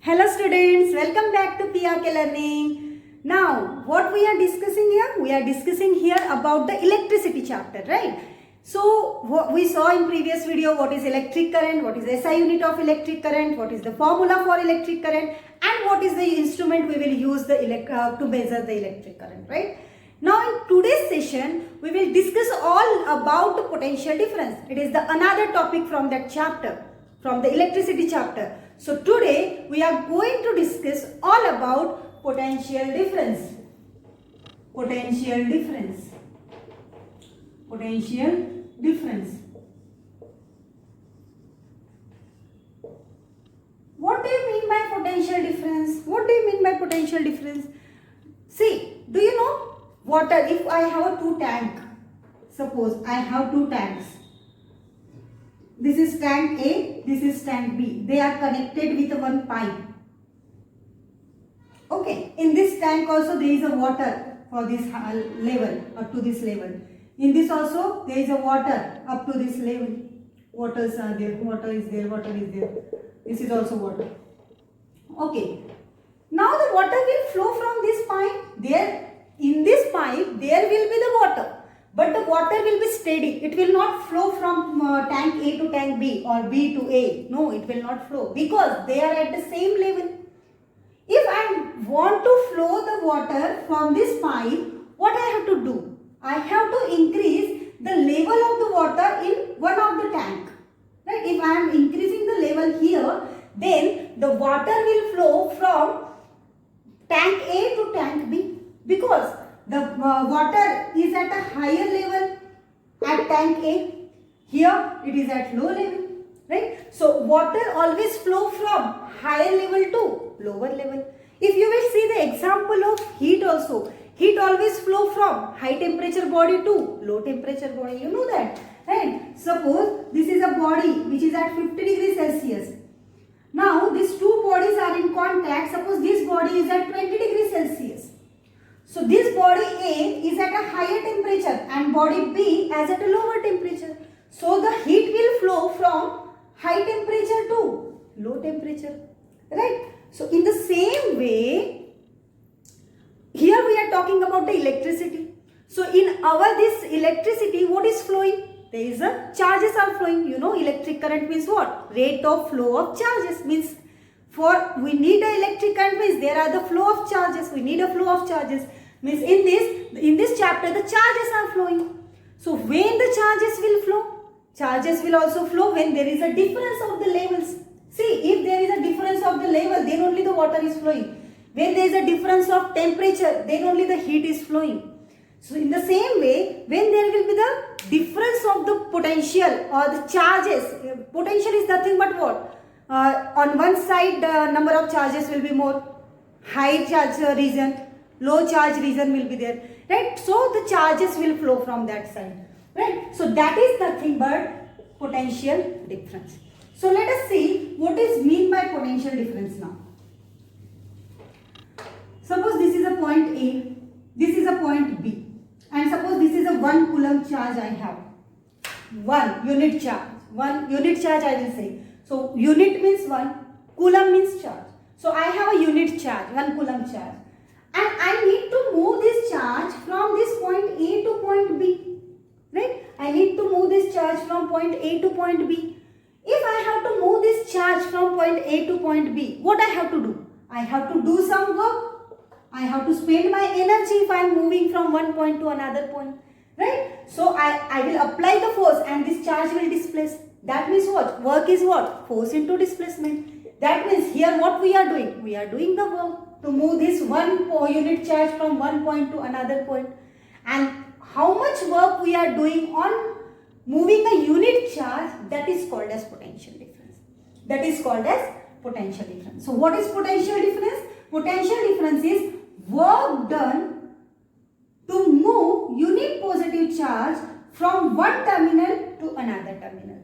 Hello students, welcome back to PRK Learning. Now, what we are discussing here? We are discussing here about the electricity chapter, right? So, what we saw in previous video, what is electric current, what is SI unit of electric current, what is the formula for electric current, and what is the instrument we will use to measure the electric current, right? Now, in today's session, we will discuss all about the potential difference. It is the another topic from that chapter, from the electricity chapter. So today we are going to discuss all about potential difference. Potential difference. Potential difference. What do you mean by potential difference? What do you mean by potential difference? See, do you know water? If I have two tanks, suppose I have two tanks. This is tank A, this is tank B. They are connected with one pipe. Okay, in this tank also there is a water for this level, up to this level. In this also there is a water up to this level. Waters are there, water is there, water is there. This is also water. Okay, now the water will flow from this pipe. There, in this pipe, there will be the water. But the water will be steady. It will not flow from tank A to tank B or B to A. No, it will not flow because they are at the same level. If I want to flow the water from this pipe, what I have to do? I have to increase the level of the water in one of the tank. Right? If I am increasing the level here, then the water will flow from tank A to tank B because the water is at a higher level at tank A. Here it is at low level, right? So water always flow from higher level to lower level. If you will see the example of heat also, heat always flow from high temperature body to low temperature body. You know that, right? Suppose this is a body which is at 50 degrees Celsius. Now these two bodies are in contact. Suppose this body is at 20 degrees Celsius. So this body A is at a higher temperature and body B is at a lower temperature. So the heat will flow from high temperature to low temperature. Right? So in the same way, here we are talking about the electricity. So in our this electricity, what is flowing? There is a charges are flowing. You know, electric current means what? Rate of flow of charges means we need a electric current means there are the flow of charges. We need a flow of charges. Means in this chapter the charges are flowing. So when the charges will flow? Charges will also flow when there is a difference of the levels. See, if there is a difference of the level, then only the water is flowing. When there is a difference of temperature, then only the heat is flowing. So in the same way, when there will be the difference of the potential or the charges, potential is nothing but what? On one side, the number of charges will be more. High charge region, low charge region will be there, right? So the charges will flow from that side, right? So that is nothing but potential difference. So let us see what is mean by potential difference now. Suppose this is a point A, this is a point B, and suppose this is a 1 coulomb charge I have. 1 unit charge, 1 unit charge I will say. So unit means 1, coulomb means charge. So I have a unit charge, 1 coulomb charge. And I need to move this charge from this point A to point B. Right? I need to move this charge from point A to point B. If I have to move this charge from point A to point B, what I have to do? I have to do some work. I have to spend my energy if I am moving from one point to another point. Right? So I will apply the force and this charge will displace. That means what? Work is what? Force into displacement. That means here what we are doing? We are doing the work to move this 1 unit charge from one point to another point. And how much work we are doing on moving a unit charge, that is called as potential difference. That is called as potential difference. So what is potential difference? Potential difference is work done to move unit positive charge from one terminal to another terminal.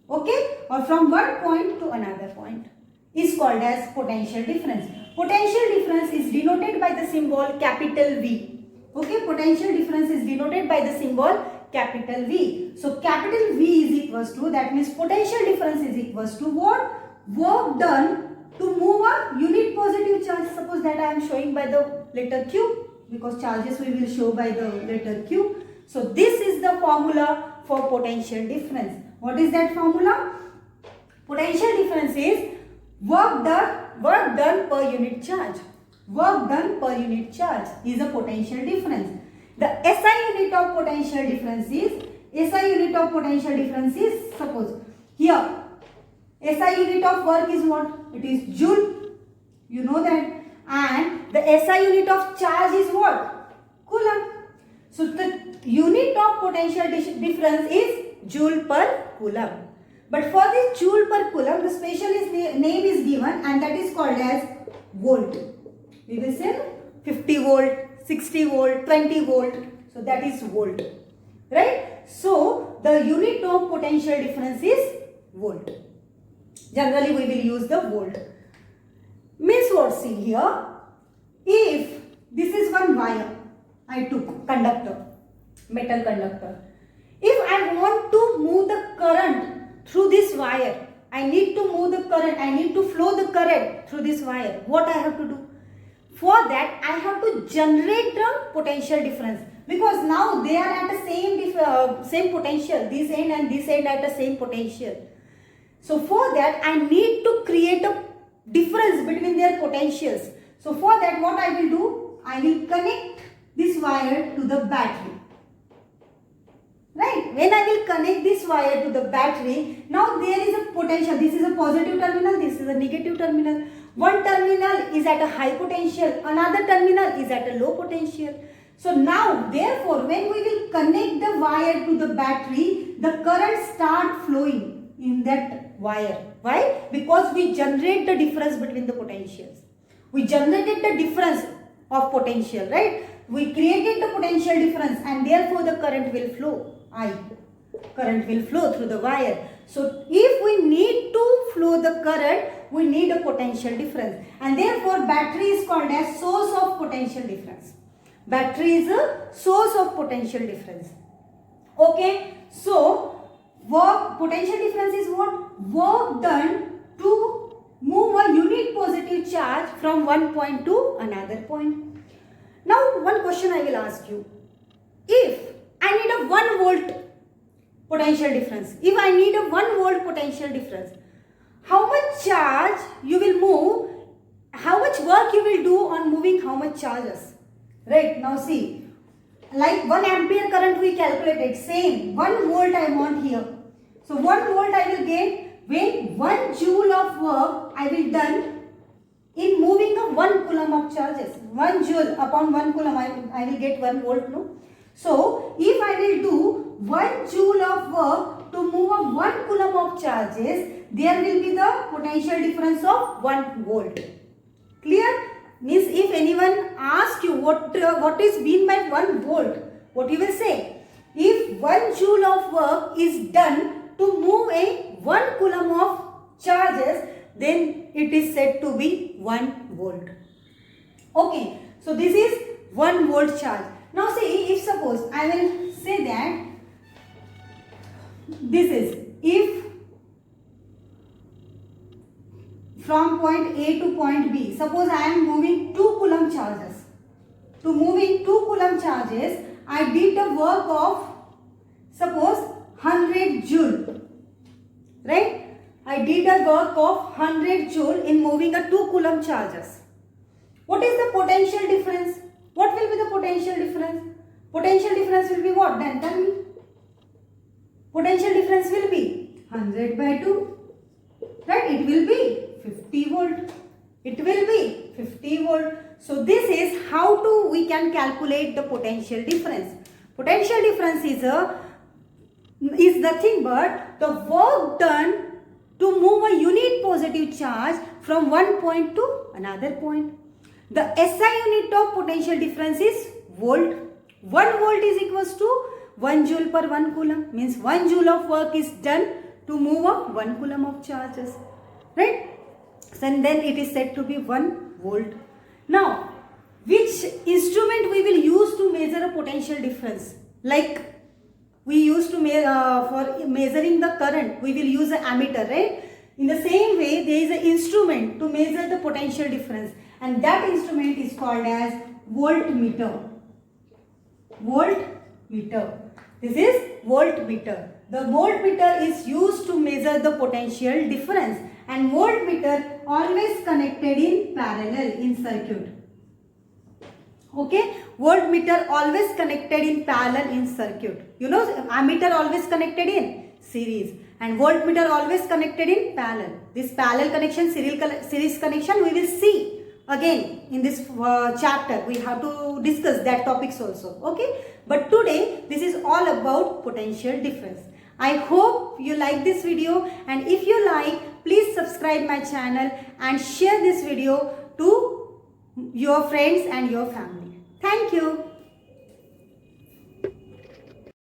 Okay? Or from one point to another point is called as potential difference. Potential difference is denoted by the symbol capital V. Okay, potential difference is denoted by the symbol capital V. So capital V is equals to, that means potential difference is equals to what? Work done to move a unit positive charge. Suppose that I am showing by the letter Q, because charges we will show by the letter Q. So this is the formula for potential difference. What is that formula? Potential difference is work done per unit charge. Work done per unit charge is a potential difference. The SI unit of potential difference is, suppose here SI unit of work is what? It is joule. You know that. And the SI unit of charge is what? Coulomb. So the unit of potential difference is joule per coulomb. But for this joule per coulomb, the special name is given, and that is called as volt. We will say 50 volt, 60 volt, 20 volt. So that is volt. Right? So the unit of potential difference is volt. Generally we will use the volt. Means what? See here. If this is one wire I took, conductor, metal conductor. If I want to move the current through this wire, I need to move the current, I need to flow the current through this wire. What I have to do? For that I have to generate the potential difference, because now they are at the same potential. This end and this end at the same potential. So for that I need to create a difference between their potentials. So for that what I will do? I will connect this wire to the battery. Right? When I will connect this wire to the battery, now there is a potential. This is a positive terminal, this is a negative terminal. One terminal is at a high potential, another terminal is at a low potential. So now therefore when we will connect the wire to the battery, the current start flowing in that wire. Why? Because we generate the difference between the potentials. We generated the difference of potential, right? We created the potential difference, and therefore the current will flow. Current will flow through the wire. So if we need to flow the current, we need a potential difference, and therefore battery is called as source of potential difference. Battery is a source of potential difference. Okay, so potential difference is what? Work done to move a unit positive charge from one point to another point. Now one question I will ask you. If I need a 1 volt potential difference, if I need a 1 volt potential difference, how much charge you will move, how much work you will do on moving how much charges? Right, now see, like 1 ampere current we calculated, same 1 volt I want here. So 1 volt I will get when 1 joule of work I will done in moving a 1 coulomb of charges. 1 joule upon 1 coulomb I will get 1 volt, no? So if I will do 1 joule of work to move a 1 coulomb of charges, there will be the potential difference of 1 volt. Clear? Means if anyone asks you what is mean by 1 volt, what you will say? If 1 joule of work is done to move a 1 coulomb of charges, then it is said to be 1 volt. Okay, so this is 1 volt charge. Now see, if suppose I will say that this is, if from point A to point B, suppose I am moving 2 coulomb charges. To moving 2 coulomb charges, I did the work of suppose 100 joule. Right? I did a work of 100 joule in moving a 2 coulomb charges. What is the potential difference? What will be the potential difference? Potential difference will be what? Then tell me. Potential difference will be 100 by 2. Right? It will be 50 volt. It will be 50 volt. So this is how we can calculate the potential difference. Potential difference is nothing but the work done to move a unit positive charge from one point to another point. The SI unit of potential difference is volt. 1 volt is equals to 1 joule per 1 coulomb. Means 1 joule of work is done to move a 1 coulomb of charges. Right? And then it is said to be 1 volt. Now, which instrument we will use to measure a potential difference? Like we used to for measuring the current, we will use an ammeter, right? In the same way, there is an instrument to measure the potential difference, and that instrument is called as voltmeter. Voltmeter. This is voltmeter. The voltmeter is used to measure the potential difference, and voltmeter always connected in parallel in circuit. Okay, voltmeter always connected in parallel in circuit. You know, ammeter always connected in series, and voltmeter always connected in parallel. This parallel connection, series connection, we will see again in this chapter. We have to discuss that topics also. Okay, but today this is all about potential difference. I hope you like this video, and if you like, please subscribe my channel and share this video to your friends and your family. Thank you.